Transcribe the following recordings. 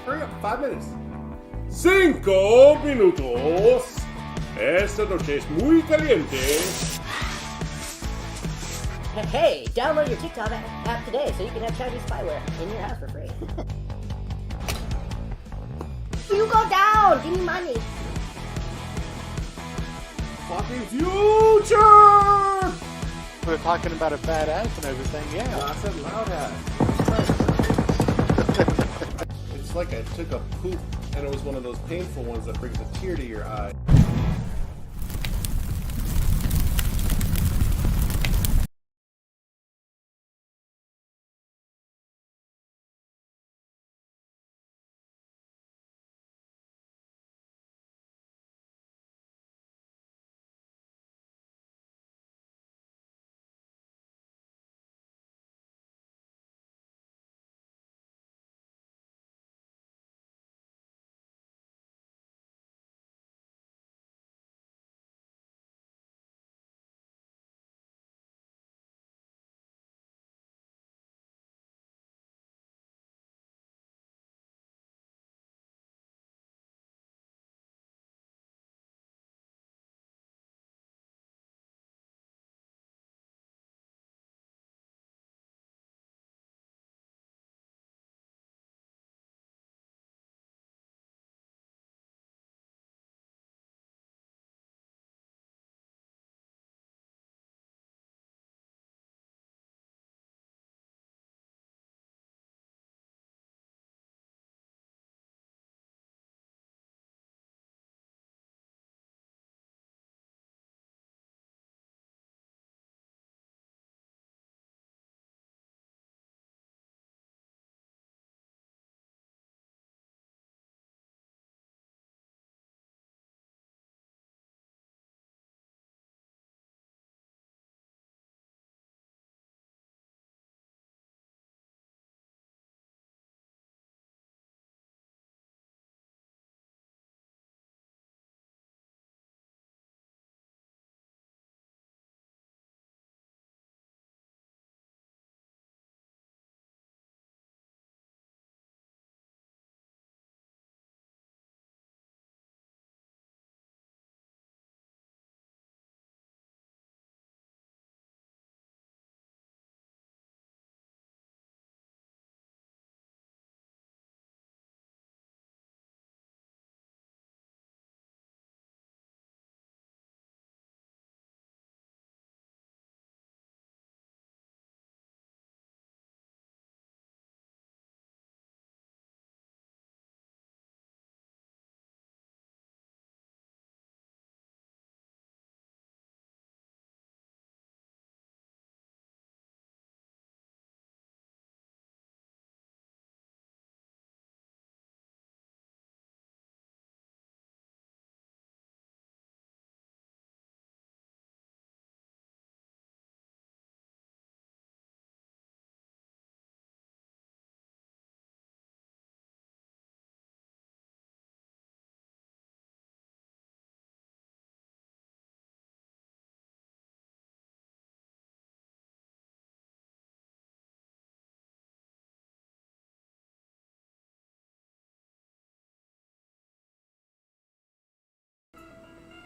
Hurry up, 5 minutes. 5 minutos. Esta noche es muy caliente. Hey, download your TikTok app today so you can have Chinese spyware in your house for free. You go down! Give me money! Fucking future! We're talking about a fat ass and everything, yeah. No, I said loud ass. It's like I took a poop and it was one of those painful ones that brings a tear to your eye.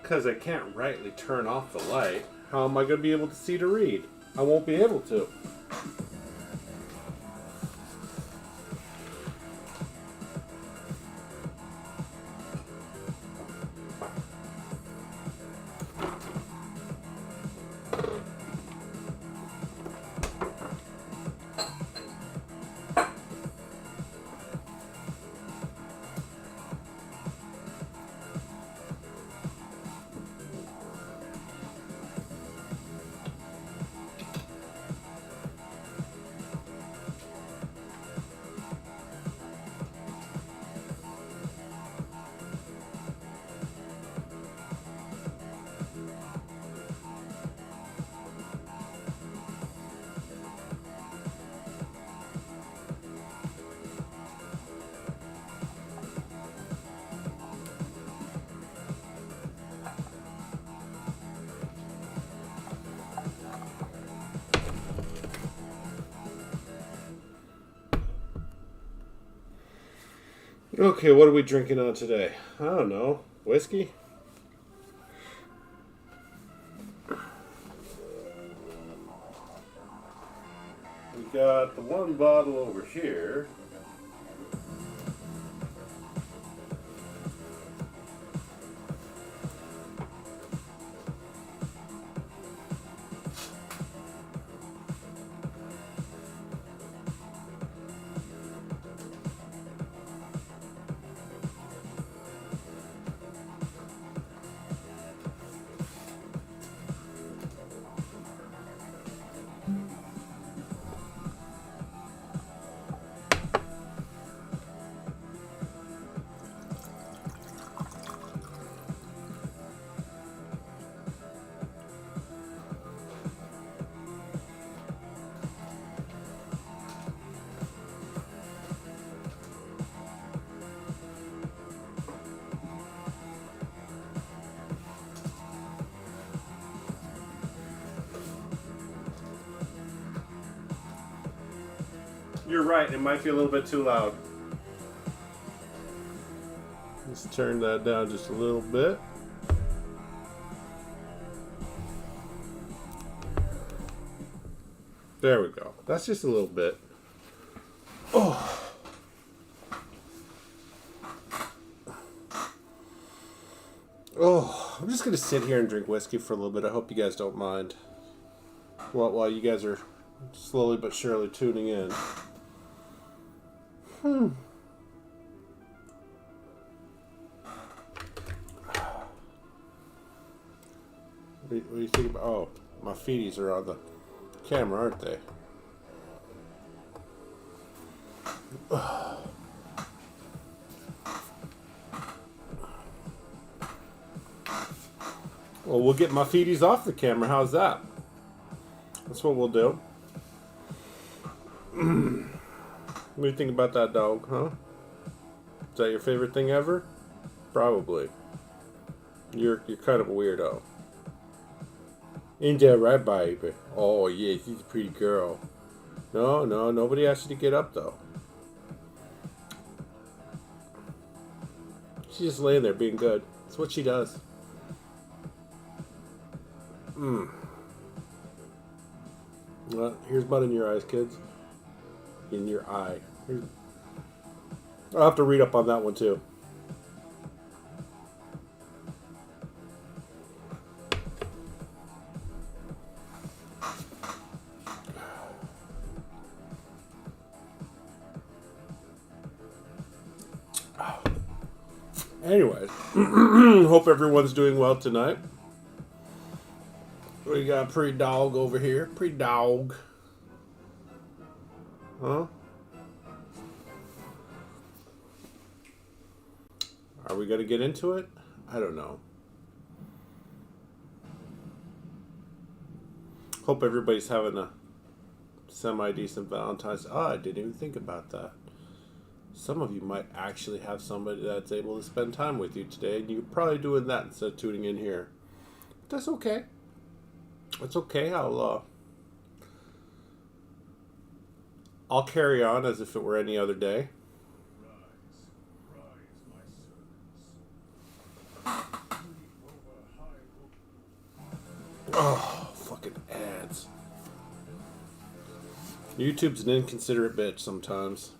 Because I can't rightly turn off the light, how am I going to be able to see to read? I won't be able to. Okay, what are we drinking on today? I don't know. Whiskey? We got the one bottle over here. You're right, it might be a little bit too loud. Let's turn that down just a little bit. There we go. That's just a little bit. Oh. Oh, I'm just going to sit here and drink whiskey for a little bit. I hope you guys don't mind. While you guys are slowly but surely tuning in. What do you think about? Oh, my feeties are on the camera, aren't they? Well, we'll get my feeties off the camera. How's that? That's what we'll do. What do you think about that dog, huh? Is that your favorite thing ever? Probably. You're kind of a weirdo. Ain't that right, baby? Oh, yeah, she's a pretty girl. No, nobody asked you to get up, though. She's just laying there being good. That's what she does. Well, here's mud in your eyes, kids. In your eye. I'll have to read up on that one, too. Anyways, hope everyone's doing well tonight. We got a pretty dog over here. Pretty dog. Huh? Are we going to get into it? I don't know. Hope everybody's having a semi-decent Valentine's. Oh, I didn't even think about that. Some of you might actually have somebody that's able to spend time with you today, and you're probably doing that instead of tuning in here. That's okay. It's okay. I'll carry on as if it were any other day. Oh, fucking ads. YouTube's an inconsiderate bitch sometimes.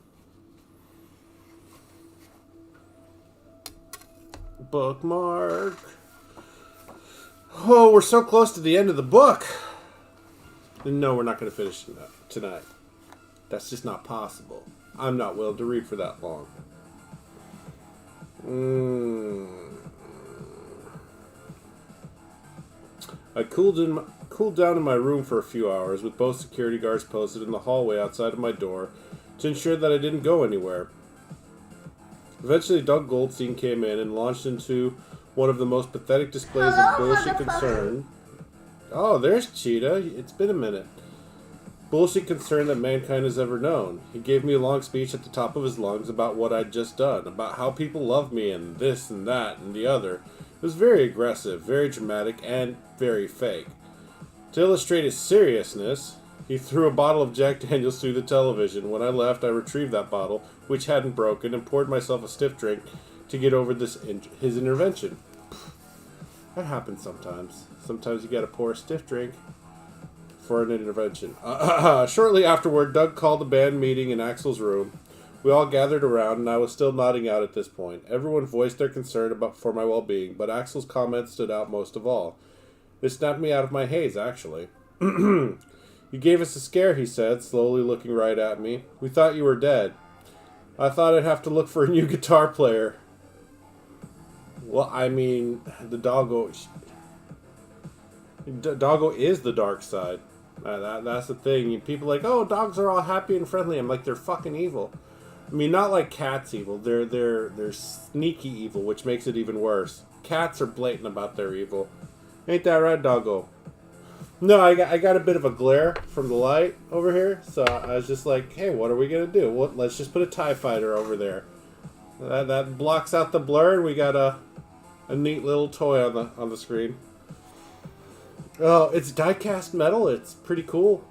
Bookmark. Oh, we're so close to the end of the book. No, we're not going to finish tonight. That's just not possible. I'm not willing to read for that long. I cooled down in my room for a few hours with both security guards posted in the hallway outside of my door to ensure that I didn't go anywhere. Eventually, Doug Goldstein came in and launched into one of the most pathetic displays of bullshit concern. Oh, there's Cheetah. It's been a minute. Bullshit concern that mankind has ever known. He gave me a long speech at the top of his lungs about what I'd just done, about how people love me and this and that and the other. It was very aggressive, very dramatic, and very fake. To illustrate his seriousness, He threw a bottle of Jack Daniels through the television. When I left, I retrieved that bottle, which hadn't broken, and poured myself a stiff drink to get over his intervention. That happens sometimes. Sometimes you gotta pour a stiff drink for an intervention. Shortly afterward, Doug called a band meeting in Axel's room. We all gathered around, and I was still nodding out at this point. Everyone voiced their concern for my well-being, but Axel's comments stood out most of all. It snapped me out of my haze, actually. You gave us a scare, he said, slowly looking right at me. We thought you were dead. I thought I'd have to look for a new guitar player. Well, I mean, the doggo is the dark side. That's the thing. People are like, oh, dogs are all happy and friendly. I'm like, they're fucking evil. I mean, not like cats evil. They're sneaky evil, which makes it even worse. Cats are blatant about their evil. Ain't that right, doggo? No, I got a bit of a glare from the light over here, so I was just like, hey, what are we going to do? Let's just put a TIE fighter over there. That blocks out the blur, and we got a neat little toy on the screen. Oh, it's die-cast metal. It's pretty cool.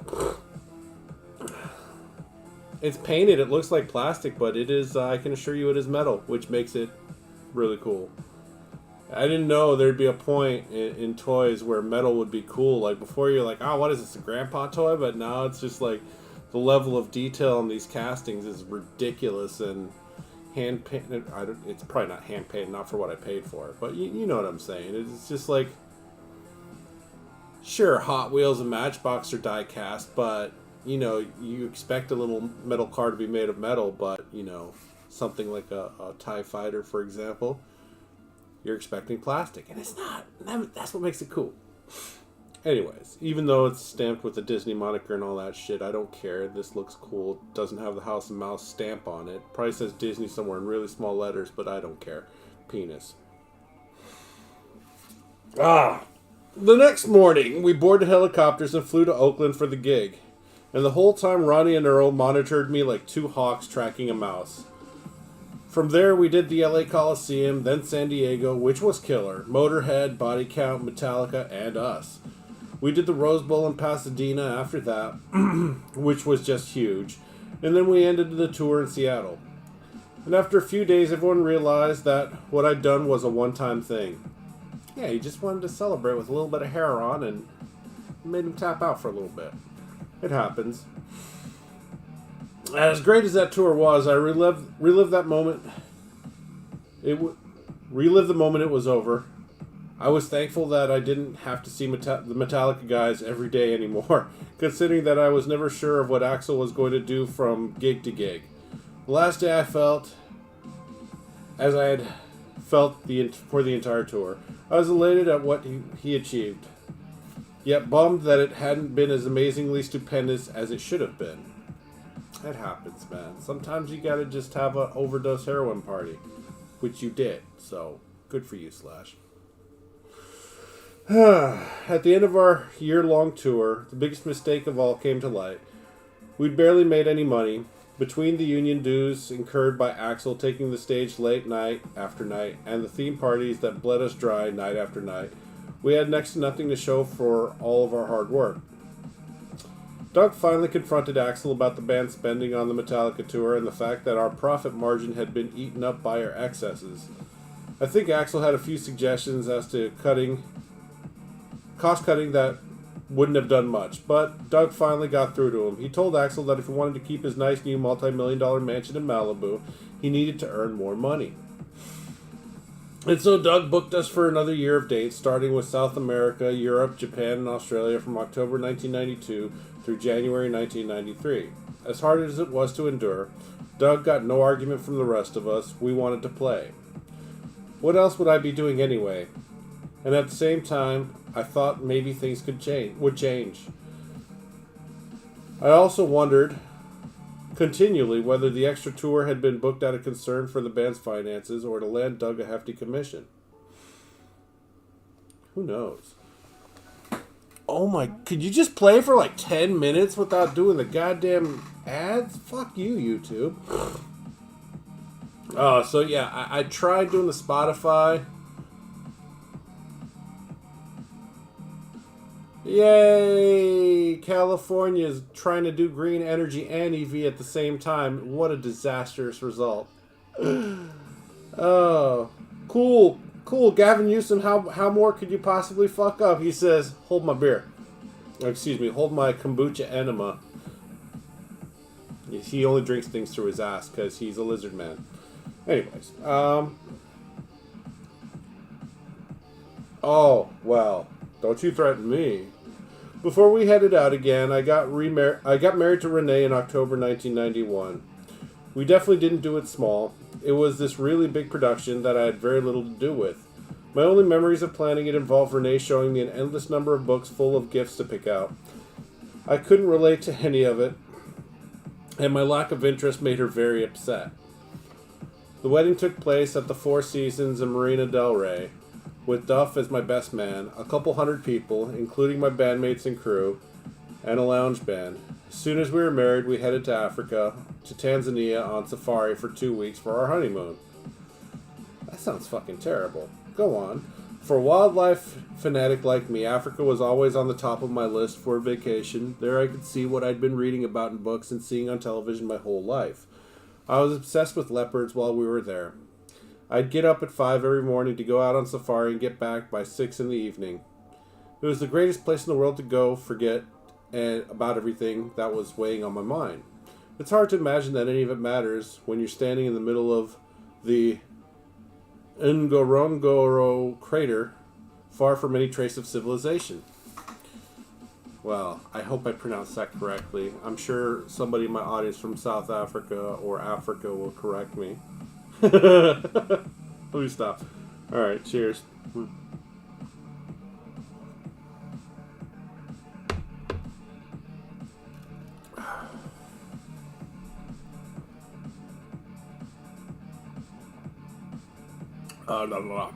It's painted. It looks like plastic, but it is, I can assure you it is metal, which makes it really cool. I didn't know there'd be a point in toys where metal would be cool. Like, before you're like, oh, what is this, a grandpa toy? But now it's just like, the level of detail in these castings is ridiculous and hand-painted. It's probably not hand-painted, not for what I paid for it. But you know what I'm saying. It's just like, sure, Hot Wheels and Matchbox are die-cast, but, you know, you expect a little metal car to be made of metal, but, you know, something like a TIE Fighter, for example, you're expecting plastic, and it's not. That's what makes it cool. Anyways, even though it's stamped with the Disney moniker and all that shit, I don't care. This looks cool. It doesn't have the House and Mouse stamp on it. Probably says Disney somewhere in really small letters, but I don't care. Penis. The next morning, we boarded helicopters and flew to Oakland for the gig. And the whole time, Ronnie and Earl monitored me like two hawks tracking a mouse. From there, we did the LA Coliseum, then San Diego, which was killer. Motorhead, Body Count, Metallica, and us. We did the Rose Bowl in Pasadena after that, which was just huge. And then we ended the tour in Seattle. And after a few days, everyone realized that what I'd done was a one-time thing. Yeah, he just wanted to celebrate with a little bit of hair on and made him tap out for a little bit. It happens. As great as that tour was, I relived that moment. Relived the moment it was over. I was thankful that I didn't have to see the Metallica guys every day anymore, considering that I was never sure of what Axl was going to do from gig to gig. The last day I felt as I had felt for the entire tour. I was elated at what he achieved, yet bummed that it hadn't been as amazingly stupendous as it should have been. It happens, man. Sometimes you gotta just have an overdose heroin party, which you did, so good for you, Slash. At the end of our year-long tour, the biggest mistake of all came to light. We'd barely made any money. Between the union dues incurred by Axl taking the stage late night after night, and the theme parties that bled us dry night after night, we had next to nothing to show for all of our hard work. Doug finally confronted Axl about the band's spending on the Metallica tour and the fact that our profit margin had been eaten up by our excesses. I think Axl had a few suggestions as to cost cutting that wouldn't have done much, but Doug finally got through to him. He told Axl that if he wanted to keep his nice new multi-million-dollar mansion in Malibu, he needed to earn more money. And so Doug booked us for another year of dates, starting with South America, Europe, Japan, and Australia from October 1992 through January 1993. As hard as it was to endure, Doug got no argument from the rest of us. We wanted to play. What else would I be doing anyway? And at the same time, I thought maybe things would change. I also wondered continually whether the extra tour had been booked out of concern for the band's finances or to land Doug a hefty commission. Who knows? Oh my, could you just play for like 10 minutes without doing the goddamn ads? Fuck you, YouTube. So yeah, I tried doing the Spotify. Yay! California's trying to do green energy and EV at the same time. What a disastrous result. Oh, cool. Gavin Newsom, how more could you possibly fuck up? He says, hold my beer. Excuse me, hold my kombucha enema. He only drinks things through his ass because he's a lizard man. Anyways, oh, well, don't you threaten me. Before we headed out again, I got married to Renee in October 1991. We definitely didn't do it small. It was this really big production that I had very little to do with. My only memories of planning it involved Renee showing me an endless number of books full of gifts to pick out. I couldn't relate to any of it, and my lack of interest made her very upset. The wedding took place at the Four Seasons in Marina del Rey, with Duff as my best man, a couple hundred people, including my bandmates and crew, and a lounge band. As soon as we were married, we headed to Africa, to Tanzania on safari for 2 weeks for our honeymoon. That sounds fucking terrible. Go on. For a wildlife fanatic like me, Africa was always on the top of my list for a vacation. There I could see what I'd been reading about in books and seeing on television my whole life. I was obsessed with leopards while we were there. I'd get up at 5 every morning to go out on safari and get back by 6 in the evening. It was the greatest place in the world to go forget about everything that was weighing on my mind. It's hard to imagine that any of it matters when you're standing in the middle of the Ngorongoro crater, far from any trace of civilization. Well, I hope I pronounced that correctly. I'm sure somebody in my audience from South Africa or Africa will correct me. Let me stop. Alright, cheers. No.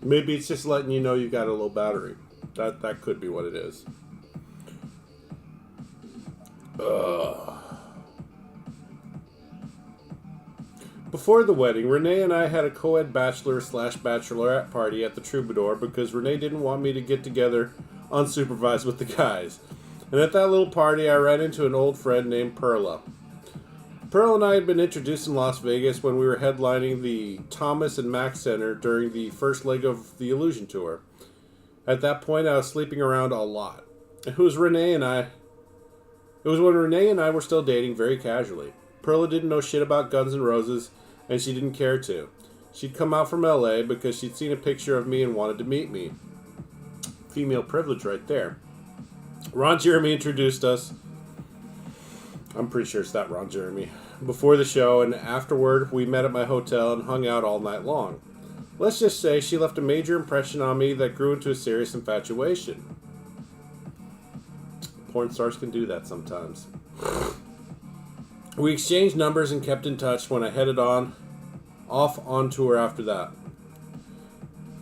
Maybe it's just letting you know you got a low battery. That could be what it is. Before the wedding, Renee and I had a co-ed bachelor/bachelorette party at the Troubadour because Renee didn't want me to get together unsupervised with the guys. And at that little party, I ran into an old friend named Perla. Pearl and I had been introduced in Las Vegas when we were headlining the Thomas and Mack Center during the first leg of the Illusion Tour. At that point, I was sleeping around a lot. It was when Renee and I were still dating very casually. Perla didn't know shit about Guns N' Roses, and she didn't care to. She'd come out from LA because she'd seen a picture of me and wanted to meet me. Female privilege right there. Ron Jeremy introduced us. I'm pretty sure it's that Ron Jeremy. Before the show, and afterward, we met at my hotel and hung out all night long. Let's just say she left a major impression on me that grew into a serious infatuation. Porn stars can do that sometimes. We exchanged numbers and kept in touch when I headed off on tour after that.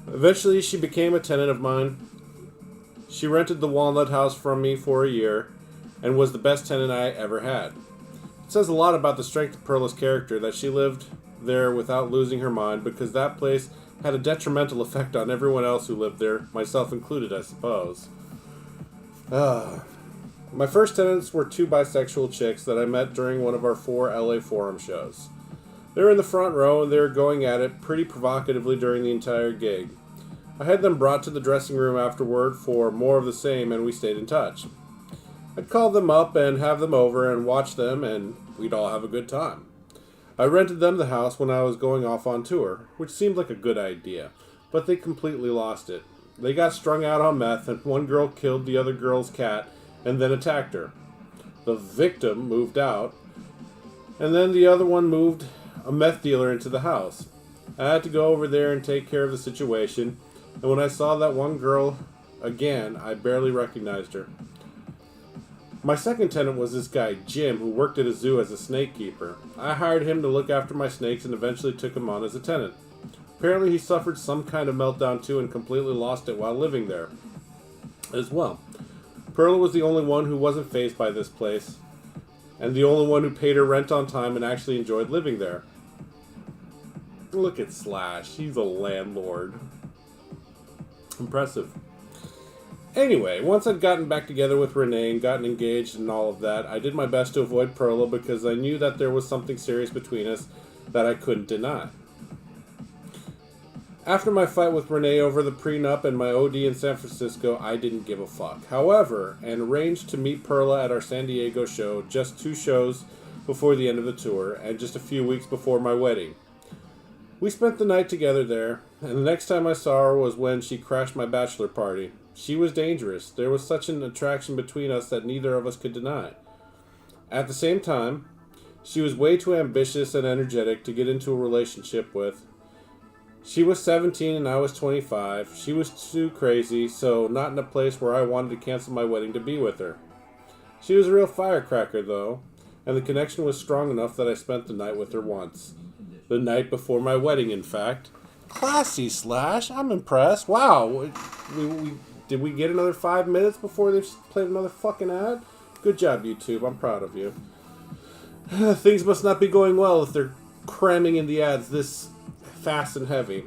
Eventually, she became a tenant of mine. She rented the Walnut House from me for a year and was the best tenant I ever had. It says a lot about the strength of Perla's character that she lived there without losing her mind, because that place had a detrimental effect on everyone else who lived there, myself included, I suppose. My first tenants were two bisexual chicks that I met during one of our 4 LA Forum shows. They were in the front row and they were going at it pretty provocatively during the entire gig. I had them brought to the dressing room afterward for more of the same, and we stayed in touch. I'd call them up and have them over and watch them, and we'd all have a good time. I rented them the house when I was going off on tour, which seemed like a good idea, but they completely lost it. They got strung out on meth, and one girl killed the other girl's cat and then attacked her. The victim moved out, and then the other one moved a meth dealer into the house. I had to go over there and take care of the situation, and when I saw that one girl again, I barely recognized her. My second tenant was this guy, Jim, who worked at a zoo as a snake keeper. I hired him to look after my snakes and eventually took him on as a tenant. Apparently he suffered some kind of meltdown too and completely lost it while living there as well. Perla was the only one who wasn't fazed by this place. and the only one who paid her rent on time and actually enjoyed living there. Look at Slash. He's a landlord. Impressive. Anyway, once I'd gotten back together with Renee and gotten engaged and all of that, I did my best to avoid Perla because I knew that there was something serious between us that I couldn't deny. After my fight with Renee over the prenup and my OD in San Francisco, I didn't give a fuck. However, and arranged to meet Perla at our San Diego show, just 2 shows before the end of the tour, and just a few weeks before my wedding. We spent the night together there, and the next time I saw her was when she crashed my bachelor party. She was dangerous. There was such an attraction between us that neither of us could deny. At the same time, she was way too ambitious and energetic to get into a relationship with. She was 17 and I was 25. She was too crazy, so not in a place where I wanted to cancel my wedding to be with her. She was a real firecracker, though, and the connection was strong enough that I spent the night with her once. The night before my wedding, in fact. Classy, Slash. I'm impressed. Wow. Did we get another 5 minutes before they played another fucking ad? Good job, YouTube. I'm proud of you. Things must not be going well if they're cramming in the ads this fast and heavy.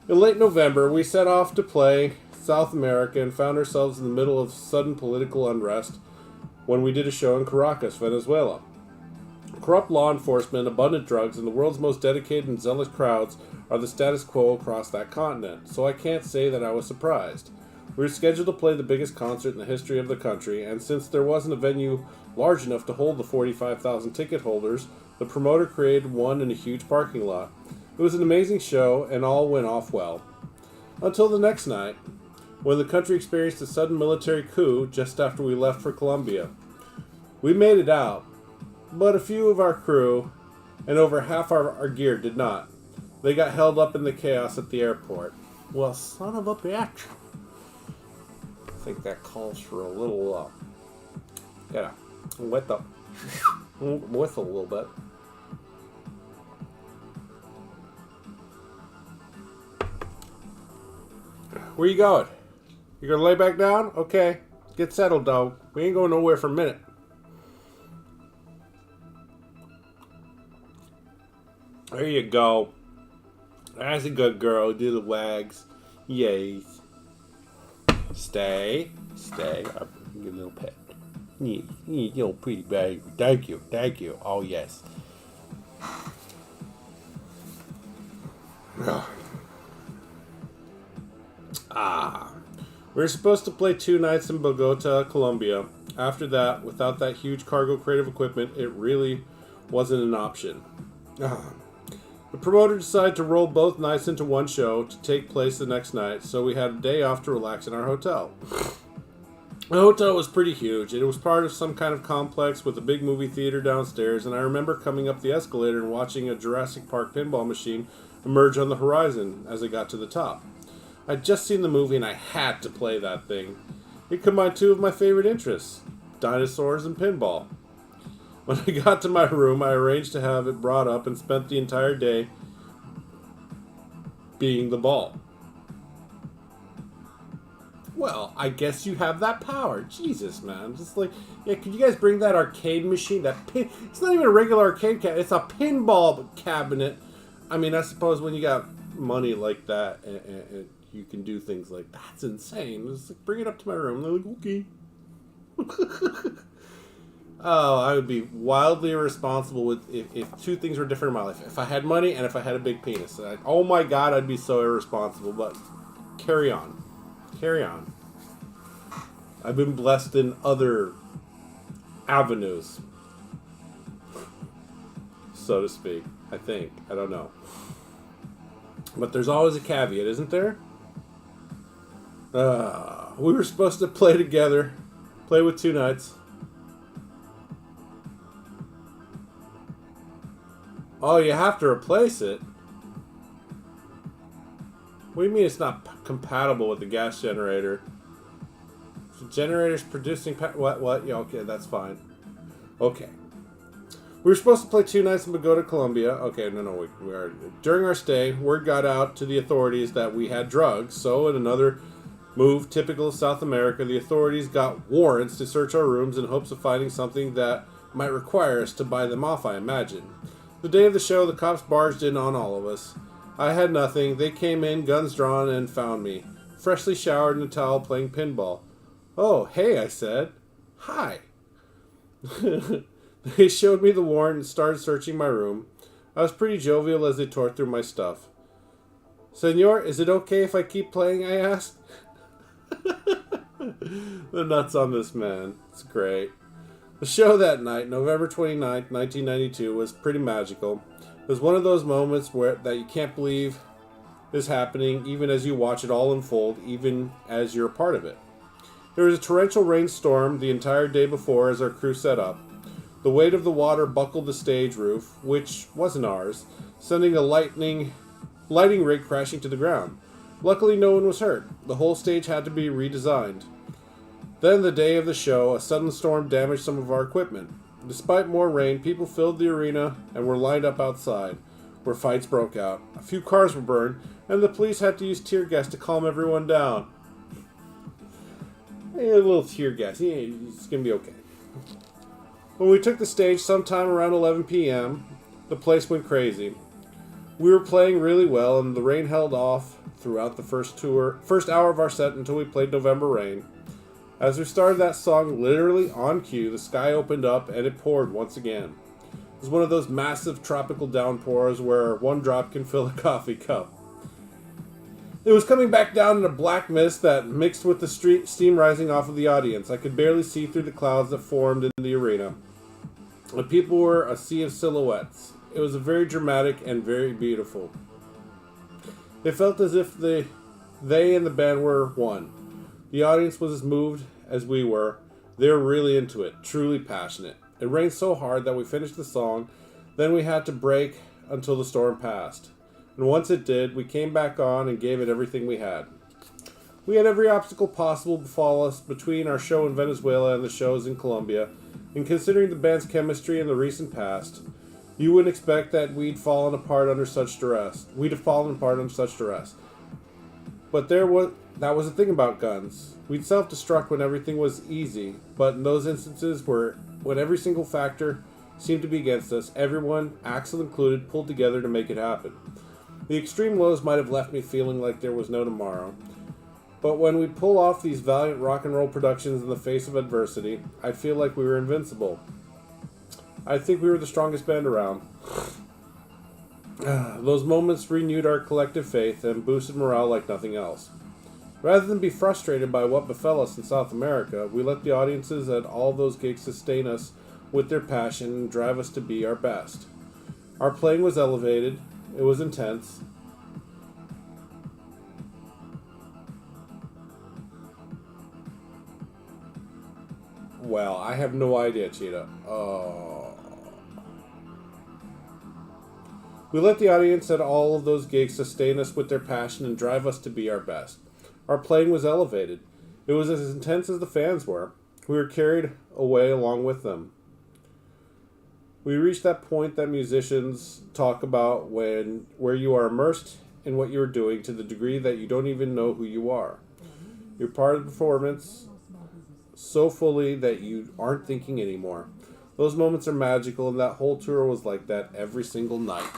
In late November, we set off to play South America and found ourselves in the middle of sudden political unrest when we did a show in Caracas, Venezuela. Corrupt law enforcement, abundant drugs, and the world's most dedicated and zealous crowds are the status quo across that continent, so I can't say that I was surprised. We were scheduled to play the biggest concert in the history of the country, and since there wasn't a venue large enough to hold the 45,000 ticket holders, the promoter created one in a huge parking lot. It was an amazing show, and all went off well. Until the next night, when the country experienced a sudden military coup just after we left for Colombia. We made it out, but a few of our crew, and over half our gear, did not. They got held up in the chaos at the airport. Well, son of a bitch. I think that calls for a little, whistle a little bit. Where you going? You gonna lay back down? Okay. Get settled, dog. We ain't going nowhere for a minute. There you go. That's a good girl. Do the wags. Yes. Stay. I'll give you a little pet. You little pretty baby. Thank you. Oh, yes. We were supposed to play 2 nights in Bogota, Colombia. After that, without that huge cargo crate of equipment, it really wasn't an option. The promoter decided to roll both nights into one show to take place the next night, so we had a day off to relax in our hotel. The hotel was pretty huge. It was part of some kind of complex with a big movie theater downstairs, and I remember coming up the escalator and watching a Jurassic Park pinball machine emerge on the horizon as I got to the top. I'd just seen the movie and I had to play that thing. It combined 2 of my favorite interests, dinosaurs and pinball. When I got to my room, I arranged to have it brought up and spent the entire day being the ball. Well, I guess you have that power. Jesus, man. Just like, yeah, could you guys bring that arcade machine? It's not even a regular arcade cabinet. It's a pinball cabinet. I mean, I suppose when you got money like that and you can do things like that's insane. Just like, bring it up to my room. They're like, okay. Oh, I would be wildly irresponsible with if 2 things were different in my life. If I had money and if I had a big penis. Oh my God, I'd be so irresponsible. But carry on. I've been blessed in other avenues, so to speak. I think. I don't know. But there's always a caveat, isn't there? We were supposed to play together. Play with 2 nights. Oh, you have to replace it? What do you mean it's not compatible with the gas generator? The generator's producing... What? Yeah, okay, that's fine. Okay. We were supposed to play 2 nights in Bogota, Colombia. Okay, no, we are... During our stay, word got out to the authorities that we had drugs, so in another move typical of South America, the authorities got warrants to search our rooms in hopes of finding something that might require us to buy them off, I imagine. The day of the show, the cops barged in on all of us. I had nothing. They came in, guns drawn, and found me, freshly showered in a towel playing pinball. "Oh, hey," I said. "Hi." They showed me the warrant and started searching my room. I was pretty jovial as they tore through my stuff. "Senor, is it okay if I keep playing?" I asked. The nuts on this man. It's great. The show that night, November 29th, 1992, was pretty magical. It was one of those moments that you can't believe is happening, even as you watch it all unfold, even as you're a part of it. There was a torrential rainstorm the entire day before as our crew set up. The weight of the water buckled the stage roof, which wasn't ours, sending a lighting rig crashing to the ground. Luckily, no one was hurt. The whole stage had to be redesigned. Then, the day of the show, a sudden storm damaged some of our equipment. Despite more rain, people filled the arena and were lined up outside, where fights broke out. A few cars were burned, and the police had to use tear gas to calm everyone down. A little tear gas. Yeah, it's going to be okay. When we took the stage sometime around 11 p.m., the place went crazy. We were playing really well, and the rain held off throughout the first hour of our set until we played November Rain. As we started that song literally on cue, the sky opened up and it poured once again. It was one of those massive tropical downpours where one drop can fill a coffee cup. It was coming back down in a black mist that mixed with the steam rising off of the audience. I could barely see through the clouds that formed in the arena. The people were a sea of silhouettes. It was very dramatic and very beautiful. It felt as if they and the band were one. The audience was as moved as we were. They were really into it, truly passionate. It rained so hard that we finished the song, then we had to break until the storm passed. And once it did, we came back on and gave it everything we had. We had every obstacle possible befall us between our show in Venezuela and the shows in Colombia, and considering the band's chemistry in the recent past, you wouldn't expect that we'd have fallen apart under such duress. But that was the thing about guns. We'd self-destruct when everything was easy, but in those instances when every single factor seemed to be against us, everyone, Axel included, pulled together to make it happen. The extreme lows might have left me feeling like there was no tomorrow, but when we pull off these valiant rock and roll productions in the face of adversity, I feel like we were invincible. I think we were the strongest band around. Those moments renewed our collective faith and boosted morale like nothing else. Rather than be frustrated by what befell us in South America, we let the audiences at all those gigs sustain us with their passion and drive us to be our best. Our playing was elevated. It was intense. Well, I have no idea, Cheetah. We let the audience at all of those gigs sustain us with their passion and drive us to be our best. Our playing was elevated. It was as intense as the fans were. We were carried away along with them. We reached that point that musicians talk about where you are immersed in what you are doing to the degree that you don't even know who you are. You're part of the performance so fully that you aren't thinking anymore. Those moments are magical, and that whole tour was like that every single night.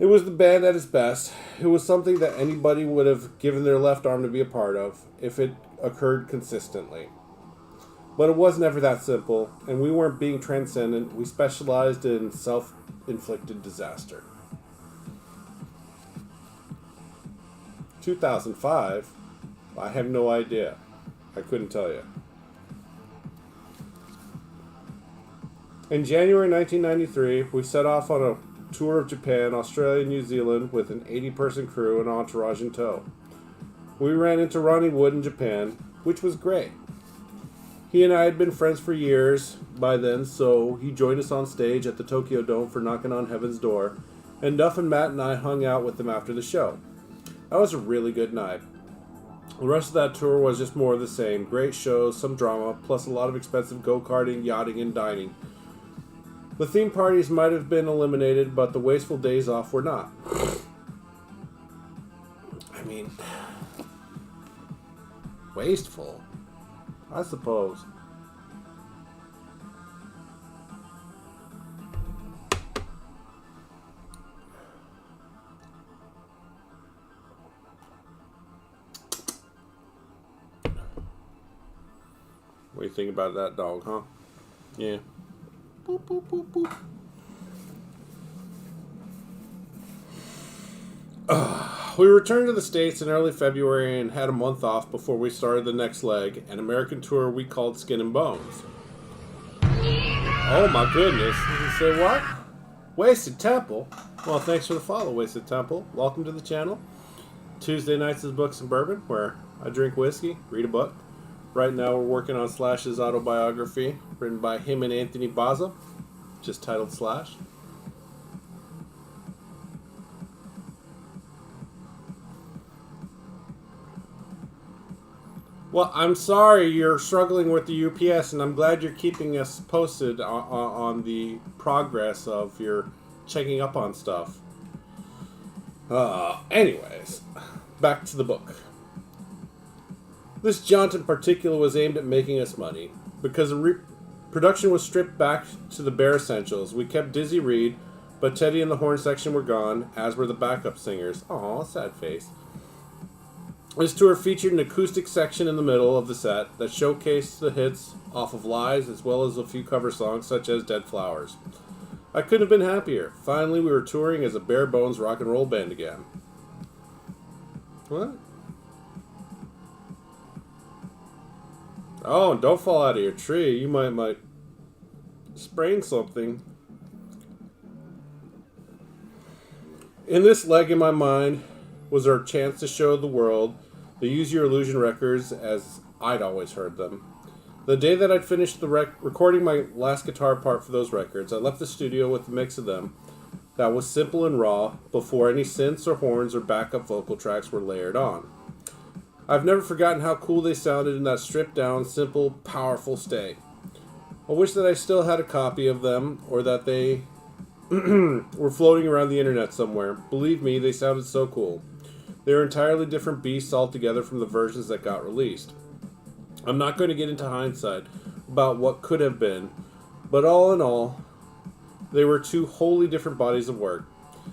It was the band at its best. It was something that anybody would have given their left arm to be a part of if it occurred consistently. But it was never that simple, and we weren't being transcendent. We specialized in self-inflicted disaster. 2005? I have no idea. I couldn't tell you. In January 1993, we set off on a tour of Japan, Australia, and New Zealand with an 80-person crew and entourage in tow. We ran into Ronnie Wood in Japan, which was great. He and I had been friends for years by then, so he joined us on stage at the Tokyo Dome for Knocking on Heaven's Door, and Duff and Matt and I hung out with them after the show. That was a really good night. The rest of that tour was just more of the same. Great shows, some drama, plus a lot of expensive go-karting, yachting, and dining. The theme parties might have been eliminated, but the wasteful days off were not. I mean, wasteful? I suppose. What do you think about that dog, huh? Yeah. Boop, boop, boop, boop. We returned to the States in early February and had a month off before we started the next leg, an American tour we called Skin and Bones. Oh my goodness. You say what? Wasted Temple? Well, thanks for the follow, Wasted Temple. Welcome to the channel. Tuesday nights is Books and Bourbon, where I drink whiskey, read a book. Right now we're working on Slash's autobiography, written by him and Anthony Baza, just titled Slash. Well, I'm sorry you're struggling with the UPS, and I'm glad you're keeping us posted on the progress of your checking up on stuff. Anyways, back to the book. This jaunt in particular was aimed at making us money. Because production was stripped back to the bare essentials, we kept Dizzy Reed, but Teddy and the horn section were gone, as were the backup singers. Aw, sad face. This tour featured an acoustic section in the middle of the set that showcased the hits off of Lies, as well as a few cover songs such as Dead Flowers. I couldn't have been happier. Finally, we were touring as a bare bones rock and roll band again. What? Oh, and don't fall out of your tree. You might sprain something. In this leg in my mind was our chance to show the world the Use Your Illusion records as I'd always heard them. The day that I'd finished recording my last guitar part for those records, I left the studio with a mix of them that was simple and raw before any synths or horns or backup vocal tracks were layered on. I've never forgotten how cool they sounded in that stripped down, simple, powerful state. I wish that I still had a copy of them or that they were floating around the internet somewhere. Believe me, they sounded so cool. They were entirely different beasts altogether from the versions that got released. I'm not going to get into hindsight about what could have been, but all in all, they were two wholly different bodies of work.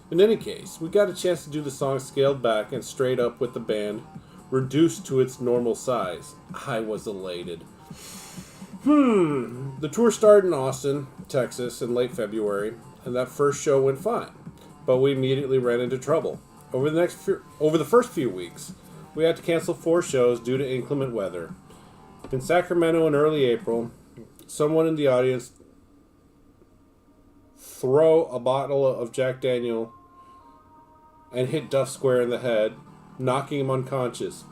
In any case, we got a chance to do the song scaled back and straight up with the band reduced to its normal size. I was elated. The tour started in Austin, Texas in late February, and that first show went fine, but we immediately ran into trouble. Over the first few weeks, we had to cancel 4 shows due to inclement weather. In Sacramento in early April, someone in the audience threw a bottle of Jack Daniel and hit Duff square in the head, knocking him unconscious.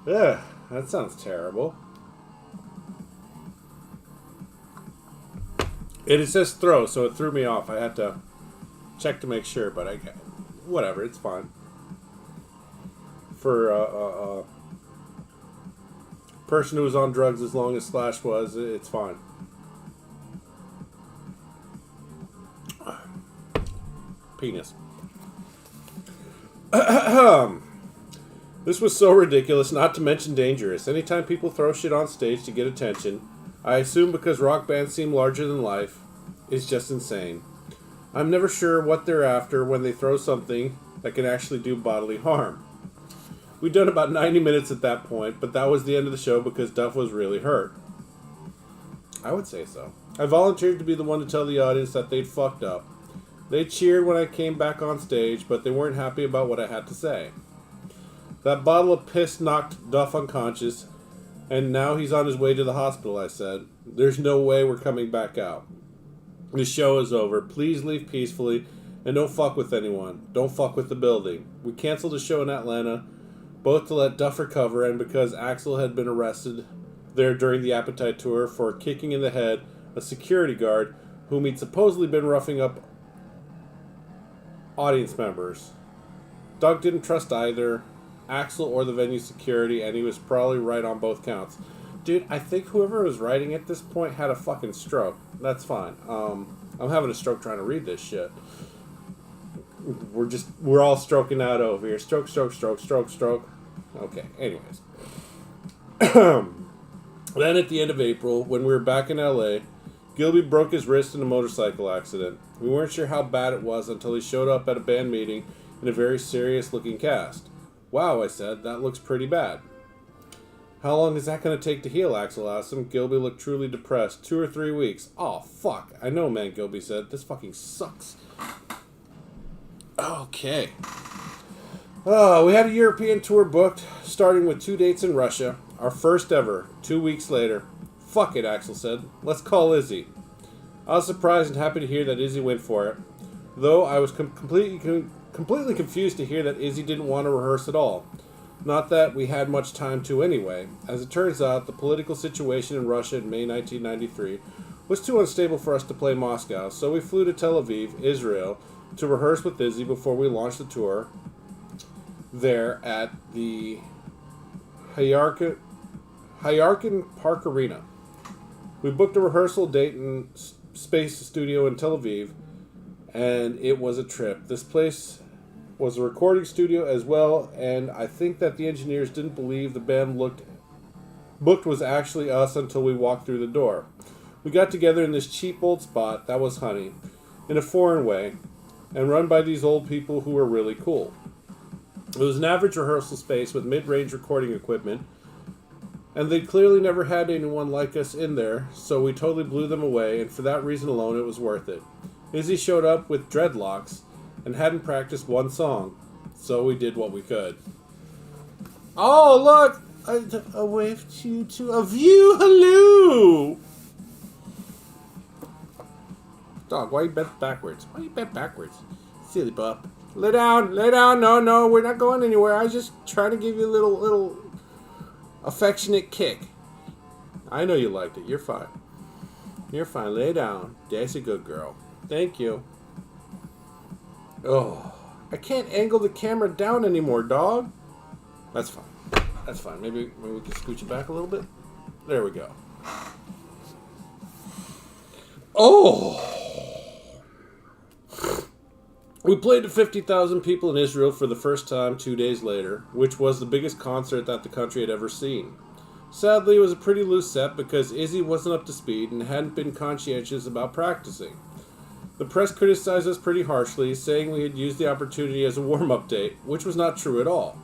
Ugh, that sounds terrible. It says throw, so it threw me off. I had to check to make sure, but whatever, it's fine. For a person who was on drugs as long as Slash was, it's fine. Penis. This was so ridiculous, not to mention dangerous. Anytime people throw shit on stage to get attention, I assume because rock bands seem larger than life, it's just insane. I'm never sure what they're after when they throw something that can actually do bodily harm. We'd done about 90 minutes at that point, but that was the end of the show because Duff was really hurt. I would say so. I volunteered to be the one to tell the audience that they'd fucked up. They cheered when I came back on stage, but they weren't happy about what I had to say. That bottle of piss knocked Duff unconscious, and now he's on his way to the hospital, I said. There's no way we're coming back out. The show is over. Please leave peacefully, and don't fuck with anyone. Don't fuck with the building. We canceled a show in Atlanta, both to let Duff recover and because Axl had been arrested there during the Appetite Tour for kicking in the head a security guard whom he'd supposedly been roughing up audience members. Doug didn't trust either Axl or the venue security, and he was probably right on both counts. Dude, I think whoever was writing at this point had a fucking stroke. That's fine. I'm having a stroke trying to read this shit. We're all stroking out over here. Stroke, stroke, stroke, stroke, stroke. Okay, anyways. Then at the end of April, when we were back in LA, Gilby broke his wrist in a motorcycle accident. We weren't sure how bad it was until he showed up at a band meeting in a very serious-looking cast. Wow, I said, that looks pretty bad. How long is that going to take to heal, Axel asked him. Gilby looked truly depressed. 2 or 3 weeks. Oh, fuck. I know, man, Gilby said. This fucking sucks. Okay. We had a European tour booked, starting with 2 dates in Russia. Our first ever, 2 weeks later. Fuck it, Axel said. Let's call Izzy. I was surprised and happy to hear that Izzy went for it, though I was completely confused to hear that Izzy didn't want to rehearse at all. Not that we had much time to anyway. As it turns out, the political situation in Russia in May 1993 was too unstable for us to play Moscow, so we flew to Tel Aviv, Israel, to rehearse with Izzy before we launched the tour there at the Hayarkin Park Arena. We booked a rehearsal date in Space Studio in Tel Aviv, and it was a trip. This place was a recording studio as well, and I think that the engineers didn't believe the band booked was actually us until we walked through the door. We got together in this cheap old spot that was honey, in a foreign way, and run by these old people who were really cool. It was an average rehearsal space with mid-range recording equipment, and they'd clearly never had anyone like us in there, so we totally blew them away, and for that reason alone it was worth it. Izzy showed up with dreadlocks and hadn't practiced one song, so we did what we could. Oh, look! I waved you to a view. Hello! Dog, why you bent backwards? Why you bent backwards? Silly pup. Lay down, lay down. No, we're not going anywhere. I was just trying to give you a little affectionate kick. I know you liked it. You're fine. You're fine. Lay down. That's a good girl. Thank you. Oh, I can't angle the camera down anymore, dog. That's fine. That's fine. Maybe we can scooch it back a little bit. There we go. Oh! We played to 50,000 people in Israel for the first time 2 days later, which was the biggest concert that the country had ever seen. Sadly, it was a pretty loose set because Izzy wasn't up to speed and hadn't been conscientious about practicing. The press criticized us pretty harshly, saying we had used the opportunity as a warm-up date, which was not true at all.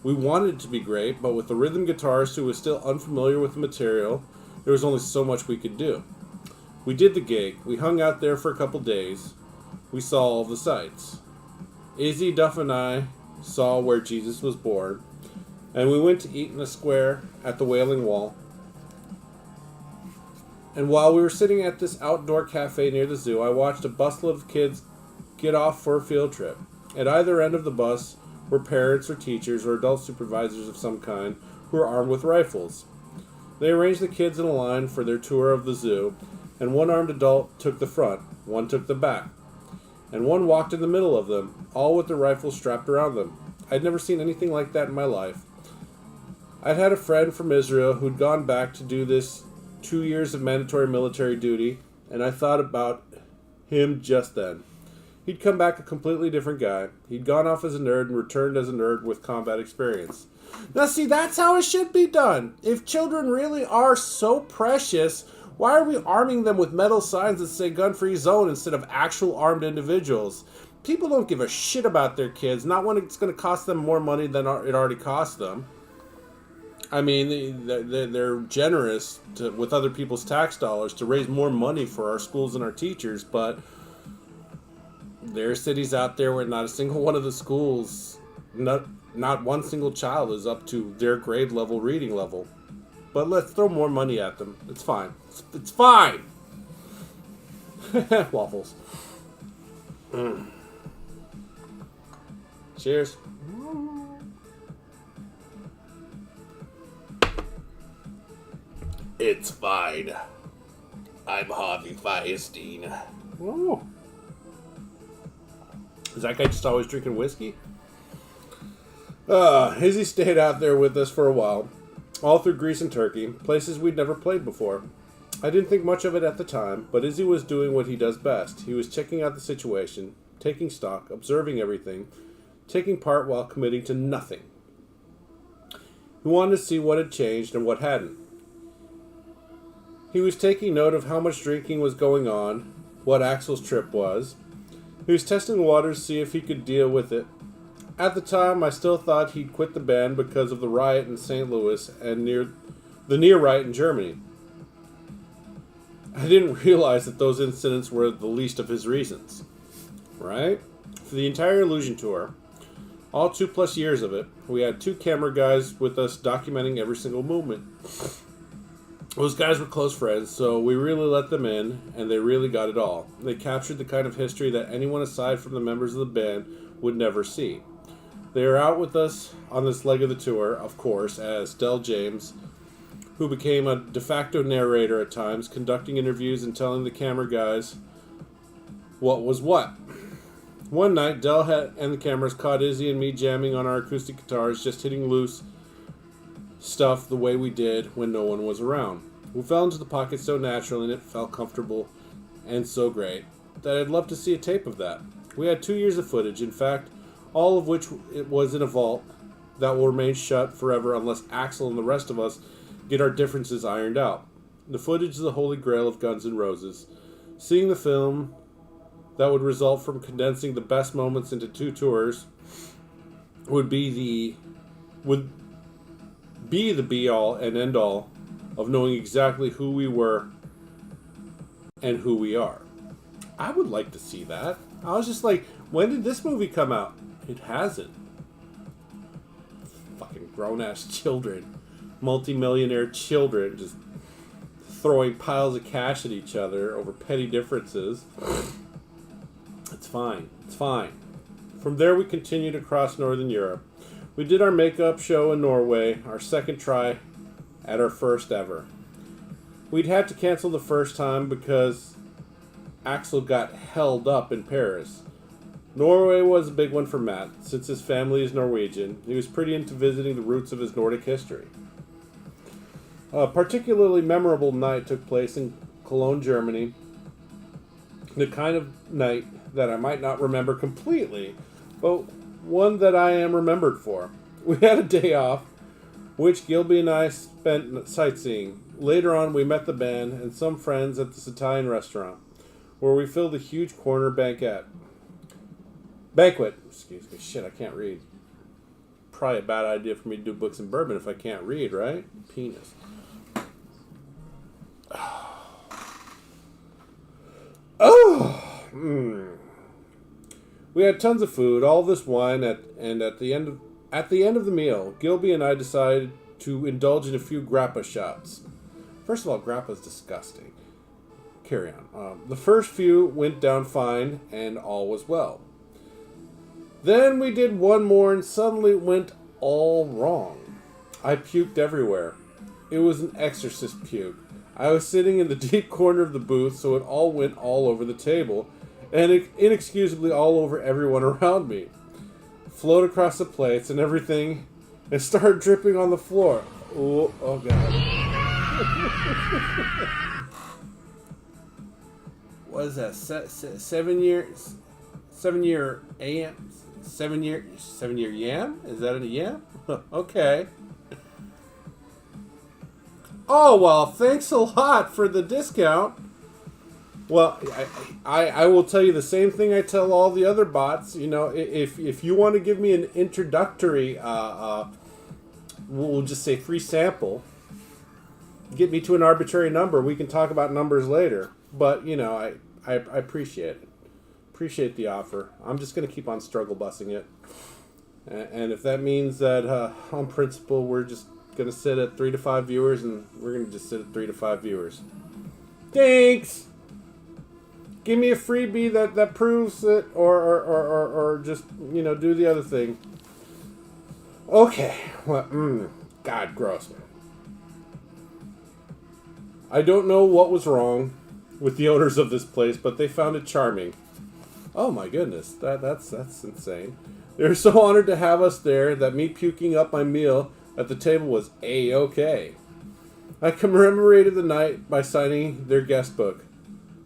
We wanted it to be great, but with the rhythm guitarist who was still unfamiliar with the material, there was only so much we could do. We did the gig. We hung out there for a couple days. We saw all the sights. Izzy, Duff, and I saw where Jesus was born, and we went to eat in a square at the Wailing Wall. And while we were sitting at this outdoor cafe near the zoo, I watched a busload of kids get off for a field trip. At either end of the bus were parents or teachers or adult supervisors of some kind who were armed with rifles. They arranged the kids in a line for their tour of the zoo, and one armed adult took the front, one took the back, and one walked in the middle of them, all with their rifles strapped around them. I'd never seen anything like that in my life. I'd had a friend from Israel who'd gone back to do this 2 years of mandatory military duty, and I thought about him just then. He'd come back a completely different guy. He'd gone off as a nerd and returned as a nerd with combat experience. Now see, that's how it should be done. If children really are so precious, why are we arming them with metal signs that say gun-free zone instead of actual armed individuals? People don't give a shit about their kids, not when it's going to cost them more money than it already cost them. I mean, they're generous with other people's tax dollars to raise more money for our schools and our teachers, but there are cities out there where not a single one of the schools, not one single child is up to their grade level, reading level. But let's throw more money at them. It's fine. It's fine! Waffles. Cheers. It's fine. I'm Harvey Fierstein. Ooh. Is that guy just always drinking whiskey? Izzy stayed out there with us for a while, all through Greece and Turkey, places we'd never played before. I didn't think much of it at the time, but Izzy was doing what he does best. He was checking out the situation, taking stock, observing everything, taking part while committing to nothing. He wanted to see what had changed and what hadn't. He was taking note of how much drinking was going on, what Axel's trip was. He was testing the waters to see if he could deal with it At the time, I still thought he'd quit the band because of the riot in St. Louis and the near riot in Germany. I didn't realize that those incidents were the least of his reasons. Right? For the entire Illusion tour, all 2+ years of it, we had 2 camera guys with us documenting every single movement. Those guys were close friends, so we really let them in, and they really got it all. They captured the kind of history that anyone aside from the members of the band would never see. They are out with us on this leg of the tour, of course, as Del James, who became a de facto narrator at times, conducting interviews and telling the camera guys what was what. One night, Del and the cameras caught Izzy and me jamming on our acoustic guitars, just hitting loose stuff the way we did when no one was around. We fell into the pocket so naturally and it felt comfortable and so great that I'd love to see a tape of that. We had 2 years of footage, in fact, all of which it was in a vault that will remain shut forever unless Axl and the rest of us get our differences ironed out. The footage is the holy grail of Guns N' Roses. Seeing the film that would result from condensing the best moments into 2 tours would be the be-all and end-all of knowing exactly who we were and who we are. I would like to see that. I was just like, when did this movie come out? It hasn't. Fucking grown-ass children. Multi-millionaire children just throwing piles of cash at each other over petty differences. It's fine. It's fine. From there we continued across Northern Europe. We did our makeup show in Norway, our second try at our first ever. We'd had to cancel the first time because Axl got held up in Paris. Norway was a big one for Matt, since his family is Norwegian. He was pretty into visiting the roots of his Nordic history. A particularly memorable night took place in Cologne, Germany. The kind of night that I might not remember completely, but one that I am remembered for. We had a day off, which Gilby and I spent sightseeing. Later on, we met the band and some friends at this Italian restaurant, where we filled a huge corner banquet. Excuse me, shit, I can't read. Probably a bad idea for me to do books and bourbon if I can't read, right? Penis. Oh! We had tons of food, all this wine, and at the end of the meal, Gilby and I decided to indulge in a few grappa shots. First of all, grappa's disgusting. Carry on. The first few went down fine, and all was well. Then we did one more, and suddenly it went all wrong. I puked everywhere. It was an exorcist puke. I was sitting in the deep corner of the booth, so it all went all over the table, and inexcusably all over everyone around me. Flowed across the plates and everything, and started dripping on the floor. Oh God. What is that? 7 years? 7 year AM? 7 year yam? Is that a yam? Okay. Oh, well, thanks a lot for the discount. Well, I will tell you the same thing I tell all the other bots. You know, if you want to give me an introductory, we'll just say free sample, get me to an arbitrary number. We can talk about numbers later. But, you know, I appreciate it. Appreciate the offer. I'm just going to keep on struggle bussing it. And if that means that on principle we're just going to sit at 3 to 5 viewers, and we're going to just sit at 3 to 5 viewers. Thanks! Give me a freebie that proves it, or just, you know, do the other thing. Okay. Well, God, gross. I don't know what was wrong with the owners of this place, but they found it charming. Oh my goodness, that's insane. They were so honored to have us there that me puking up my meal at the table was A-okay. I commemorated the night by signing their guest book.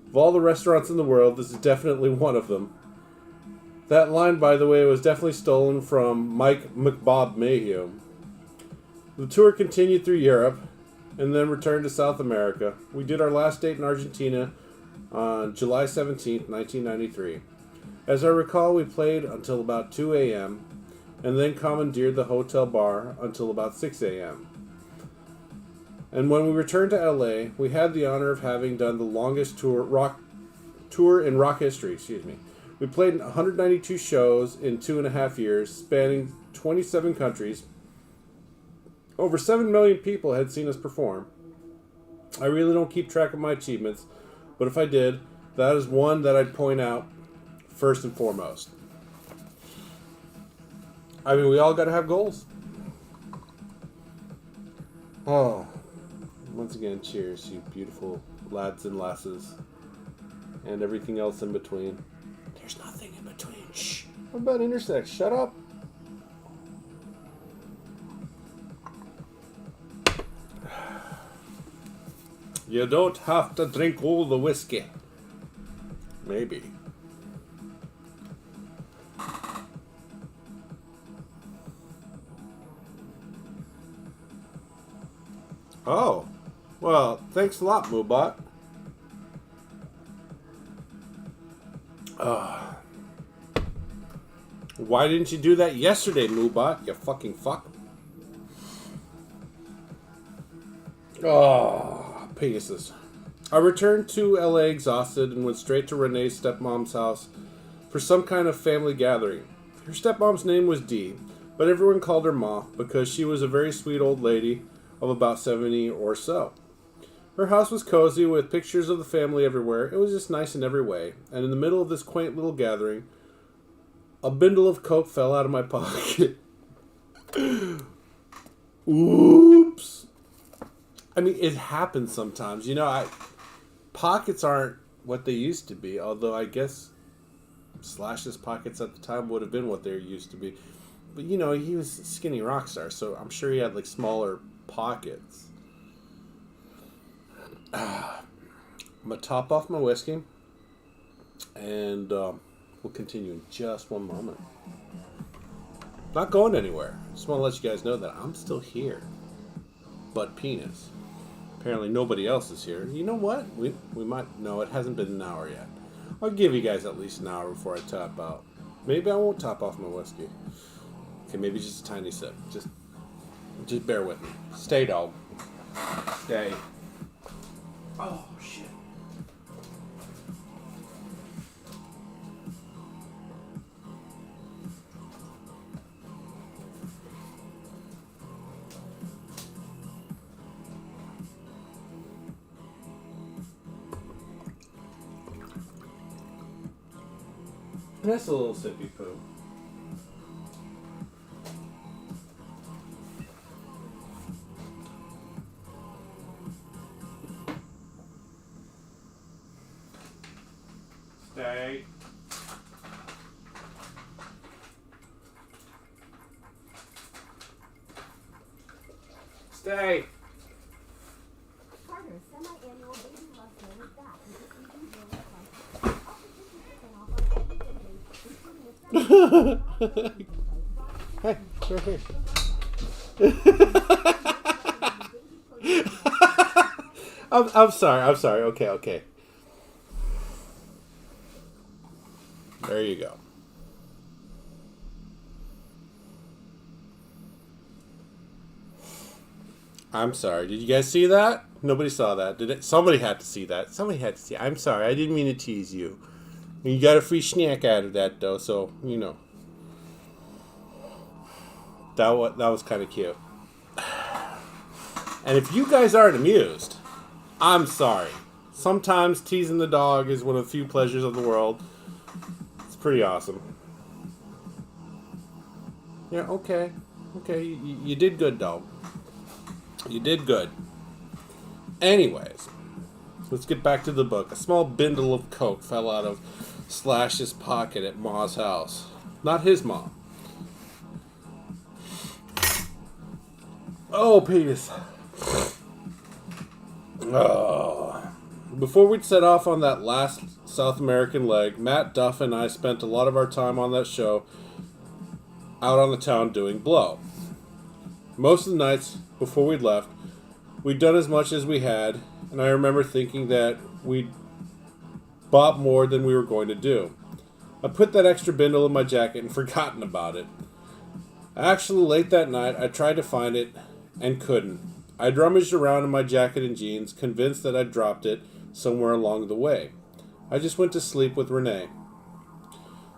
Of all the restaurants in the world, this is definitely one of them. That line, by the way, was definitely stolen from Mike McBob Mayhew. The tour continued through Europe and then returned to South America. We did our last date in Argentina on July 17th, 1993. As I recall, we played until about 2 a.m. and then commandeered the hotel bar until about 6 a.m. And when we returned to LA, we had the honor of having done the longest tour in rock history. We played in 192 shows in 2.5 years, spanning 27 countries. Over 7 million people had seen us perform. I really don't keep track of my achievements, but if I did, that is one that I'd point out first and foremost. I mean, we all got to have goals. Oh, once again, cheers, you beautiful lads and lasses, and everything else in between. There's nothing in between. Shh. What about intersex? Shut up. You don't have to drink all the whiskey. Maybe. Oh. Well, thanks a lot, Moobot. Why didn't you do that yesterday, Moobot? You fucking fuck. Oh, penises. I returned to LA exhausted and went straight to Renee's stepmom's house for some kind of family gathering. Her stepmom's name was Dee, but everyone called her Ma because she was a very sweet old lady of about 70 or so. Her house was cozy with pictures of the family everywhere. It was just nice in every way. And in the middle of this quaint little gathering, a bundle of coke fell out of my pocket. Oops. I mean, it happens sometimes. You know, pockets aren't what they used to be. Although I guess Slash's pockets at the time would have been what they used to be. But, you know, he was a skinny rock star, so I'm sure he had, like, smaller pockets. I'm going to top off my whiskey, and we'll continue in just one moment. Not going anywhere. Just want to let you guys know that I'm still here. But penis. Apparently nobody else is here. You know what? We might... No, it hasn't been an hour yet. I'll give you guys at least an hour before I tap out. Maybe I won't top off my whiskey. Okay, maybe just a tiny sip. Just bear with me. Stay, dog. Stay. Oh, shit. That's a little sippy poo. Stay. Stay. Carter's semi-annual baby love sale is back with the season zero price, up to 50% off our including Hey, sure here. I'm sorry. Okay. There you go. I'm sorry. Did you guys see that? Nobody saw that, did it? Somebody had to see that. I'm sorry. I didn't mean to tease you. You got a free snack out of that, though, so, you know. That was kind of cute. And if you guys aren't amused, I'm sorry. Sometimes teasing the dog is one of the few pleasures of the world. It's pretty awesome. Yeah, okay. You did good, dog. You did good. Anyways, let's get back to the book. A small bundle of coke fell out of Slash's pocket at Ma's house. Not his mom. Oh, penis. Oh. Before we'd set off on that last South American leg, Matt Duff and I spent a lot of our time on that show out on the town doing blow. Most of the nights before we'd left, we'd done as much as we had, and I remember thinking that we'd bought more than we were going to do. I put that extra bundle in my jacket and forgotten about it. Actually, late that night, I tried to find it and couldn't. I rummaged around in my jacket and jeans, convinced that I'd dropped it somewhere along the way. I just went to sleep with Renee.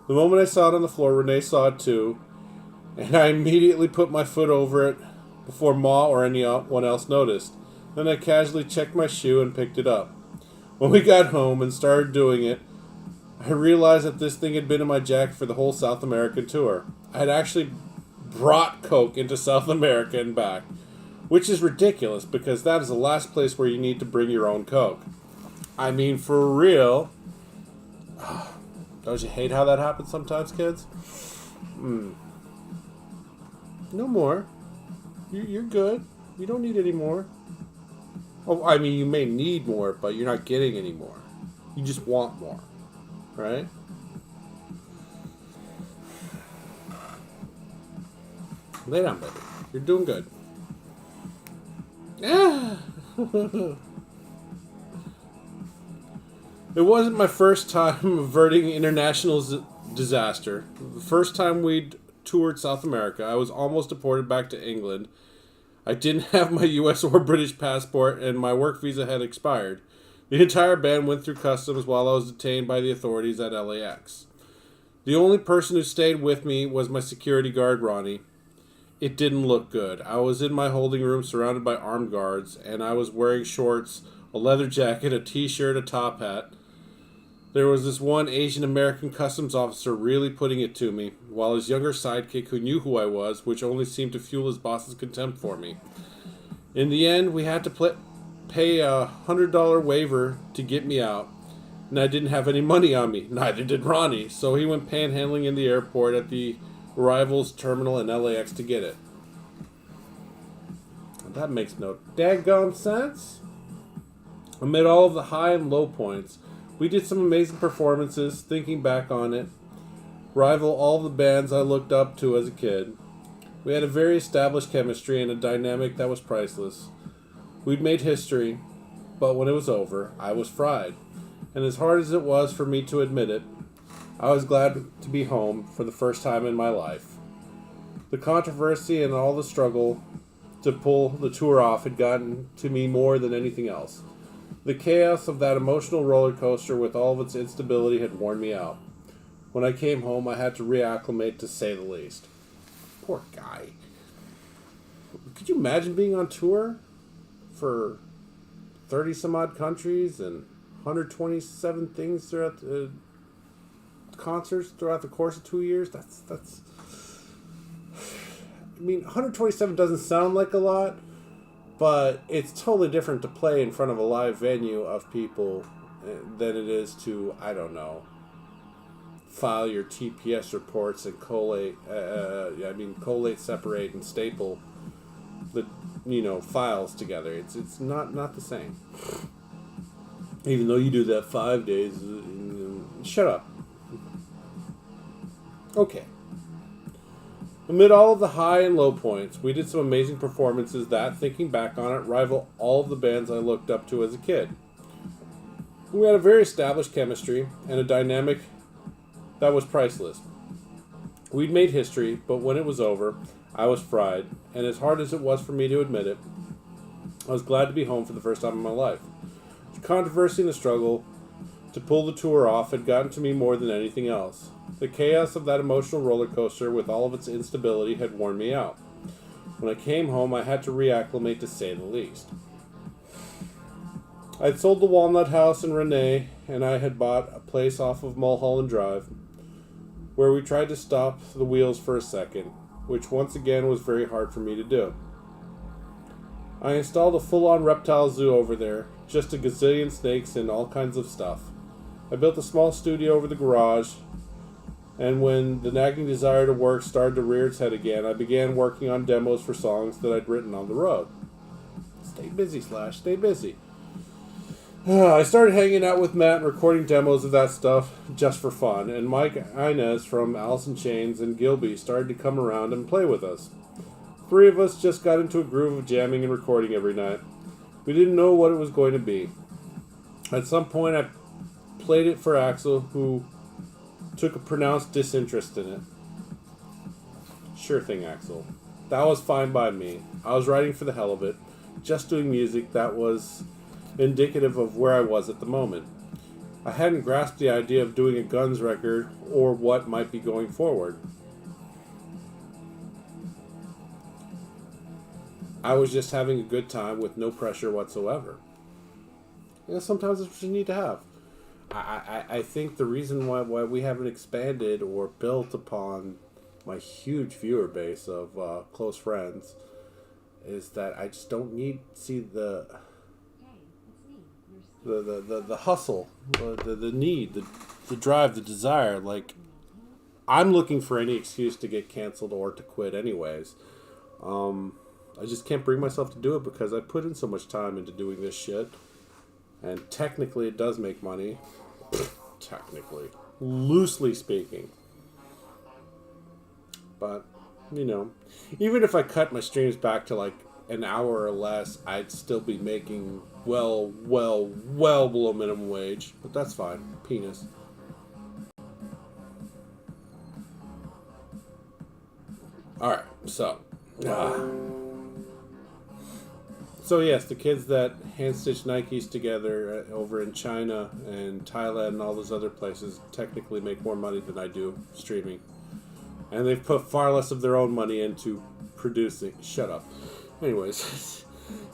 The moment I saw it on the floor, Renee saw it too, and I immediately put my foot over it before Ma or anyone else noticed. Then I casually checked my shoe and picked it up. When we got home and started doing it, I realized that this thing had been in my jacket for the whole South American tour. I had actually brought Coke into South America and back, which is ridiculous because that is the last place where you need to bring your own Coke. I mean, for real. Don't you hate how that happens sometimes, kids? No more. You're good. You don't need any more. Oh, I mean, you may need more, but you're not getting any more. You just want more. Right? Lay down, baby. You're doing good. It wasn't my first time averting international disaster. The first time we'd toured South America, I was almost deported back to England. I didn't have my US or British passport, and my work visa had expired. The entire band went through customs while I was detained by the authorities at LAX. The only person who stayed with me was my security guard, Ronnie. It didn't look good. I was in my holding room surrounded by armed guards, and I was wearing shorts, a leather jacket, a t-shirt, a top hat. There was this one Asian American customs officer really putting it to me, while his younger sidekick, who knew who I was, which only seemed to fuel his boss's contempt for me. In the end, we had to pay a $100 waiver to get me out, and I didn't have any money on me. Neither did Ronnie, so he went panhandling in the airport at the arrivals terminal in LAX to get it. That makes no daggone sense. Amid all of the high and low points, we did some amazing performances. Thinking back on it, rival all the bands I looked up to as a kid. We had a very established chemistry and a dynamic that was priceless. We'd made history, but when it was over, I was fried. And as hard as it was for me to admit it, I was glad to be home for the first time in my life. The controversy and all the struggle to pull the tour off had gotten to me more than anything else. The chaos of that emotional roller coaster with all of its instability had worn me out. When I came home, I had to reacclimate, to say the least. Poor guy. Could you imagine being on tour for 30 some odd countries and 127 things throughout the concerts throughout the course of 2 years? That's I mean, 127 doesn't sound like a lot, but it's totally different to play in front of a live venue of people than it is to, I don't know, file your TPS reports and collate, separate, and staple the, files together. It's not the same. Even though you do that 5 days, shut up. Okay. Amid all of the high and low points, we did some amazing performances that, thinking back on it, rival all of the bands I looked up to as a kid. We had a very established chemistry and a dynamic that was priceless. We'd made history, but when it was over, I was fried, and as hard as it was for me to admit it, I was glad to be home for the first time in my life. The controversy and the struggle to pull the tour off had gotten to me more than anything else. The chaos of that emotional roller coaster with all of its instability had worn me out. When I came home, I had to reacclimate, to say the least. I'd sold the Walnut House and Renee, and I had bought a place off of Mulholland Drive, where we tried to stop the wheels for a second, which once again was very hard for me to do. I installed a full-on reptile zoo over there, just a gazillion snakes and all kinds of stuff. I built a small studio over the garage, and when the nagging desire to work started to rear its head again, I began working on demos for songs that I'd written on the road. Stay busy, Slash. Stay busy. I started hanging out with Matt and recording demos of that stuff just for fun, and Mike Inez from Alice in Chains and Gilby started to come around and play with us. 3 of us just got into a groove of jamming and recording every night. We didn't know what it was going to be. At some point, I played it for Axel, who took a pronounced disinterest in it. Sure thing, Axel. That was fine by me. I was writing for the hell of it, just doing music that was indicative of where I was at the moment. I hadn't grasped the idea of doing a Guns record or what might be going forward. I was just having a good time with no pressure whatsoever. Sometimes that's what you need to have. I think the reason why we haven't expanded or built upon my huge viewer base of close friends is that I just don't need to see the hustle, the need, the drive, the desire. Like, I'm looking for any excuse to get canceled or to quit anyways. I just can't bring myself to do it because I put in so much time into doing this shit. And technically it does make money. Technically. Loosely speaking. But, even if I cut my streams back to like an hour or less, I'd still be making well below minimum wage. But that's fine. Penis. Alright, so. So yes, the kids that hand-stitch Nikes together over in China and Thailand and all those other places technically make more money than I do streaming. And they've put far less of their own money into producing. Shut up. Anyways,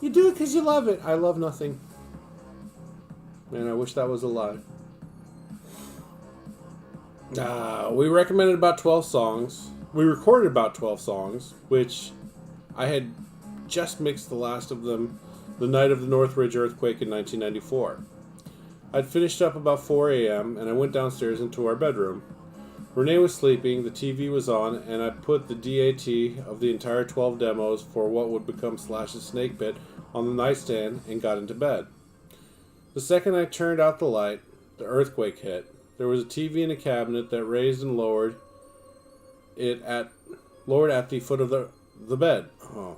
you do it because you love it. I love nothing. And I wish that was a lie. We recommended about 12 songs. We recorded about 12 songs, which I had just mixed the last of them the night of the Northridge earthquake in 1994. I'd finished up about 4 a.m. and I went downstairs into our bedroom. Renee was sleeping, the TV was on, and I put the DAT of the entire 12 demos for what would become Slash's Snake Pit on the nightstand and got into bed. The second I turned out the light, the earthquake hit. There was a TV in a cabinet that raised and lowered at the foot of the bed. Oh.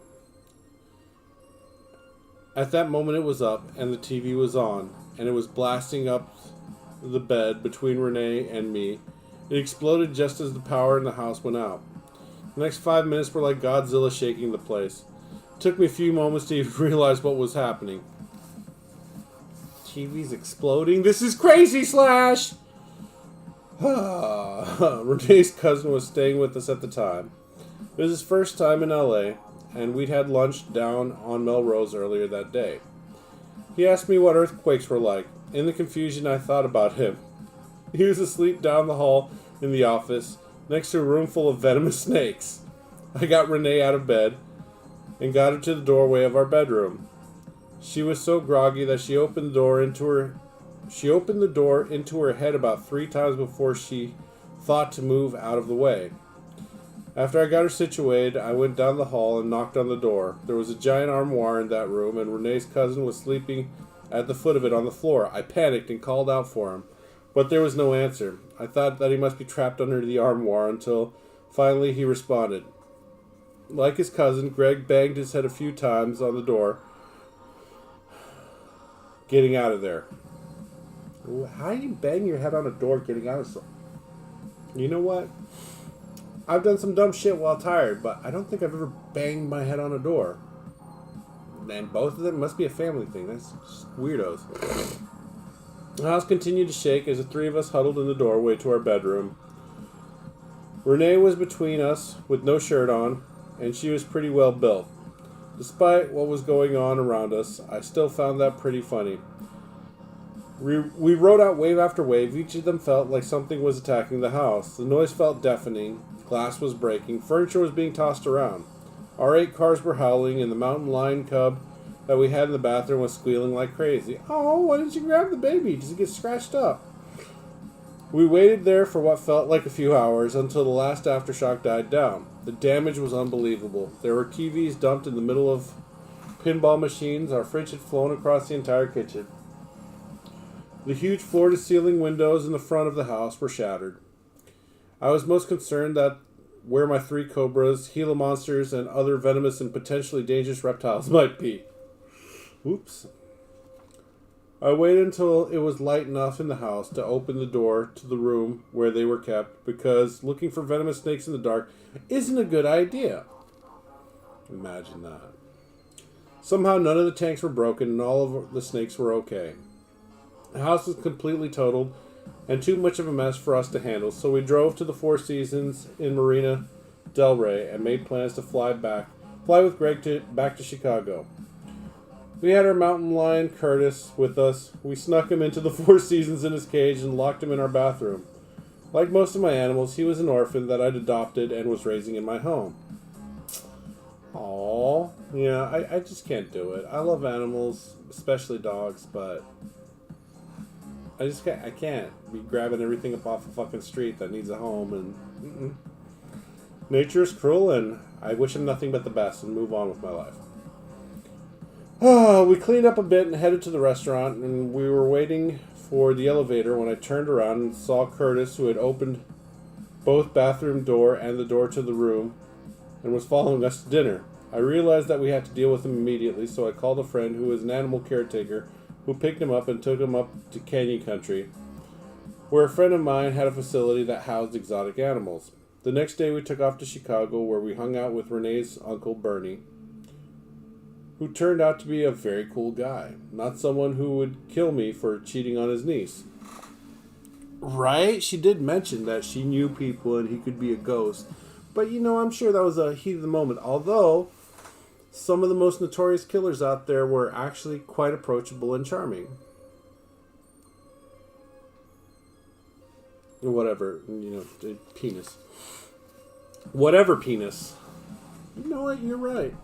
At that moment it was up, and the TV was on, and it was blasting up the bed between Renee and me. It exploded just as the power in the house went out. The next 5 minutes were like Godzilla shaking the place. It took me a few moments to even realize what was happening. TV's exploding? This is crazy, Slash! Renee's cousin was staying with us at the time. It was his first time in LA, and we'd had lunch down on Melrose earlier that day. He asked me what earthquakes were like. In the confusion, I thought about him. He was asleep down the hall in the office, next to a room full of venomous snakes. I got Renee out of bed and got her to the doorway of our bedroom. She was so groggy that she opened the door into her head about 3 times before she thought to move out of the way. After I got her situated, I went down the hall and knocked on the door. There was a giant armoire in that room, and Renee's cousin was sleeping at the foot of it on the floor. I panicked and called out for him, but there was no answer. I thought that he must be trapped under the armoire until finally he responded. Like his cousin, Greg banged his head a few times on the door, getting out of there. How do you bang your head on a door getting out of something? You know what? I've done some dumb shit while tired, but I don't think I've ever banged my head on a door. And both of them must be a family thing. That's just weirdos. The house continued to shake as the three of us huddled in the doorway to our bedroom. Renee was between us with no shirt on, and she was pretty well built. Despite what was going on around us, I still found that pretty funny. We rode out wave after wave. Each of them felt like something was attacking the house. The noise felt deafening. Glass was breaking. Furniture was being tossed around. Our 8 cars were howling, and the mountain lion cub that we had in the bathroom was squealing like crazy. Oh, why didn't you grab the baby? Does he get scratched up? We waited there for what felt like a few hours until the last aftershock died down. The damage was unbelievable. There were TVs dumped in the middle of pinball machines. Our fridge had flown across the entire kitchen. The huge floor-to-ceiling windows in the front of the house were shattered. I was most concerned that where my 3 cobras, Gila monsters, and other venomous and potentially dangerous reptiles might be. Oops. I waited until it was light enough in the house to open the door to the room where they were kept, because looking for venomous snakes in the dark isn't a good idea. Imagine that. Somehow none of the tanks were broken and all of the snakes were okay. The house was completely totaled and too much of a mess for us to handle, so we drove to the Four Seasons in Marina Del Rey and made plans to fly with Greg back to Chicago. We had our mountain lion, Curtis, with us. We snuck him into the Four Seasons in his cage and locked him in our bathroom. Like most of my animals, he was an orphan that I'd adopted and was raising in my home. Aww. Yeah, I just can't do it. I love animals, especially dogs, but I can't be grabbing everything up off a fucking street that needs a home, and nature is cruel, and I wish him nothing but the best and move on with my life. We cleaned up a bit and headed to the restaurant, and we were waiting for the elevator when I turned around and saw Curtis, who had opened both bathroom door and the door to the room and was following us to dinner. I realized that we had to deal with him immediately, so I called a friend who was an animal caretaker who picked him up and took him up to Canyon Country, where a friend of mine had a facility that housed exotic animals. The next day we took off to Chicago, where we hung out with Renee's uncle Bernie, who turned out to be a very cool guy, not someone who would kill me for cheating on his niece. Right? She did mention that she knew people and he could be a ghost. But, I'm sure that was a heat of the moment. Although, some of the most notorious killers out there were actually quite approachable and charming. Whatever, penis. Whatever penis. You know what? You're right.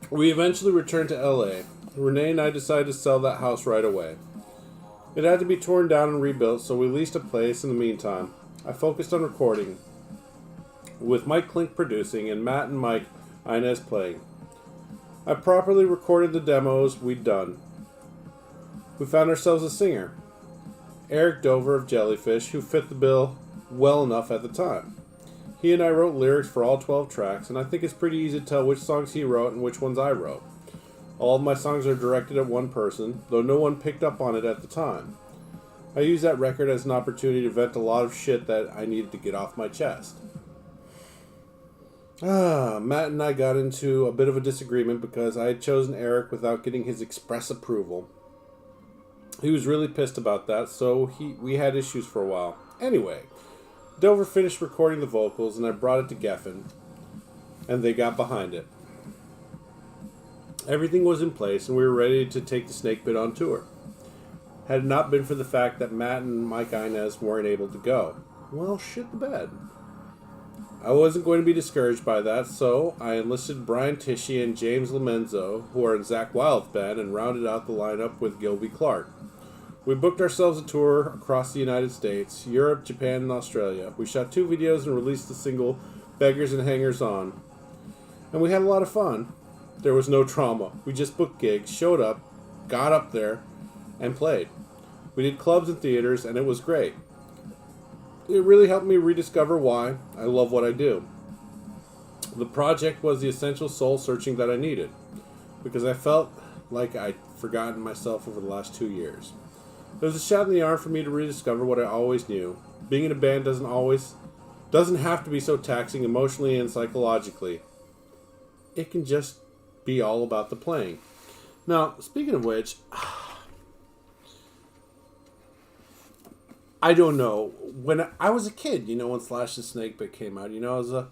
We eventually returned to LA. Renee and I decided to sell that house right away. It had to be torn down and rebuilt, so we leased a place in the meantime. I focused on recording, with Mike Klink producing and Matt and Mike Inez playing. I properly recorded the demos we'd done. We found ourselves a singer, Eric Dover of Jellyfish, who fit the bill well enough at the time. He and I wrote lyrics for all 12 tracks, and I think it's pretty easy to tell which songs he wrote and which ones I wrote. All of my songs are directed at one person, though no one picked up on it at the time. I used that record as an opportunity to vent a lot of shit that I needed to get off my chest. Matt and I got into a bit of a disagreement because I had chosen Eric without getting his express approval. He was really pissed about that, so we had issues for a while. Anyway, Dover finished recording the vocals, and I brought it to Geffen, and they got behind it. Everything was in place, and we were ready to take the Snake Pit on tour. Had it not been for the fact that Matt and Mike Inez weren't able to go. Well, shit the bed. I wasn't going to be discouraged by that, so I enlisted Brian Tishy and James Lomenzo, who are in Zach Wild's band, and rounded out the lineup with Gilby Clark. We booked ourselves a tour across the United States, Europe, Japan, and Australia. We shot 2 videos and released the single Beggars and Hangers On. And we had a lot of fun. There was no trauma. We just booked gigs, showed up, got up there, and played. We did clubs and theaters, and it was great. It really helped me rediscover why I love what I do. The project was the essential soul searching that I needed, because I felt like I'd forgotten myself over the last 2 years. It was a shot in the arm for me to rediscover what I always knew. Being in a band doesn't have to be so taxing emotionally and psychologically. It can just be all about the playing. Now, speaking of which, I don't know. When I was a kid, when Slash the Snake Pit came out, I was a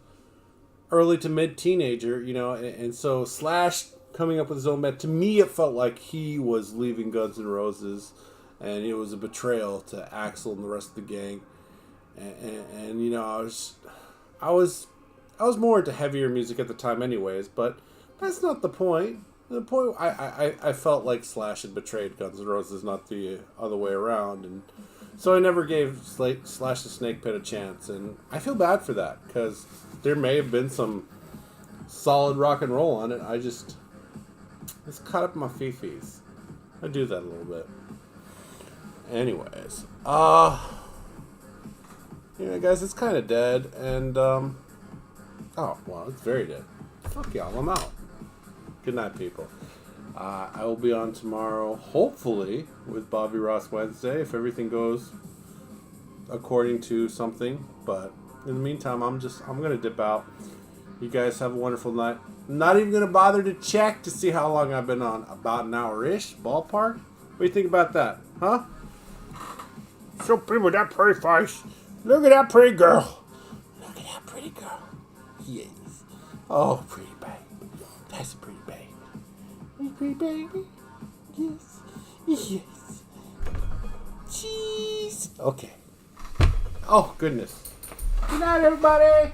early to mid teenager, and so Slash coming up with his own band, to me it felt like he was leaving Guns N' Roses, and it was a betrayal to Axl and the rest of the gang. And I was more into heavier music at the time anyways, but that's not the point. The point, I felt like Slash had betrayed Guns N' Roses, not the other way around, and so I never gave Slash the Snake Pit a chance, and I feel bad for that, because there may have been some solid rock and roll on it. It's caught up in my fifis. I do that a little bit. Anyways, guys, it's kind of dead, and oh well, it's very dead. Fuck y'all, I'm out. Good night, people. I will be on tomorrow, hopefully, with Bobby Ross Wednesday, if everything goes according to something. But in the meantime, I'm gonna dip out. You guys have a wonderful night. I'm not even gonna bother to check to see how long I've been on. About an hour-ish, ballpark. What do you think about that, huh? So pretty with that pretty face. Look at that pretty girl. Look at that pretty girl. Yes. Oh, pretty baby. That's a pretty baby. Pretty baby. Yes. Yes. Jeez. Okay. Oh, goodness. Good night, everybody.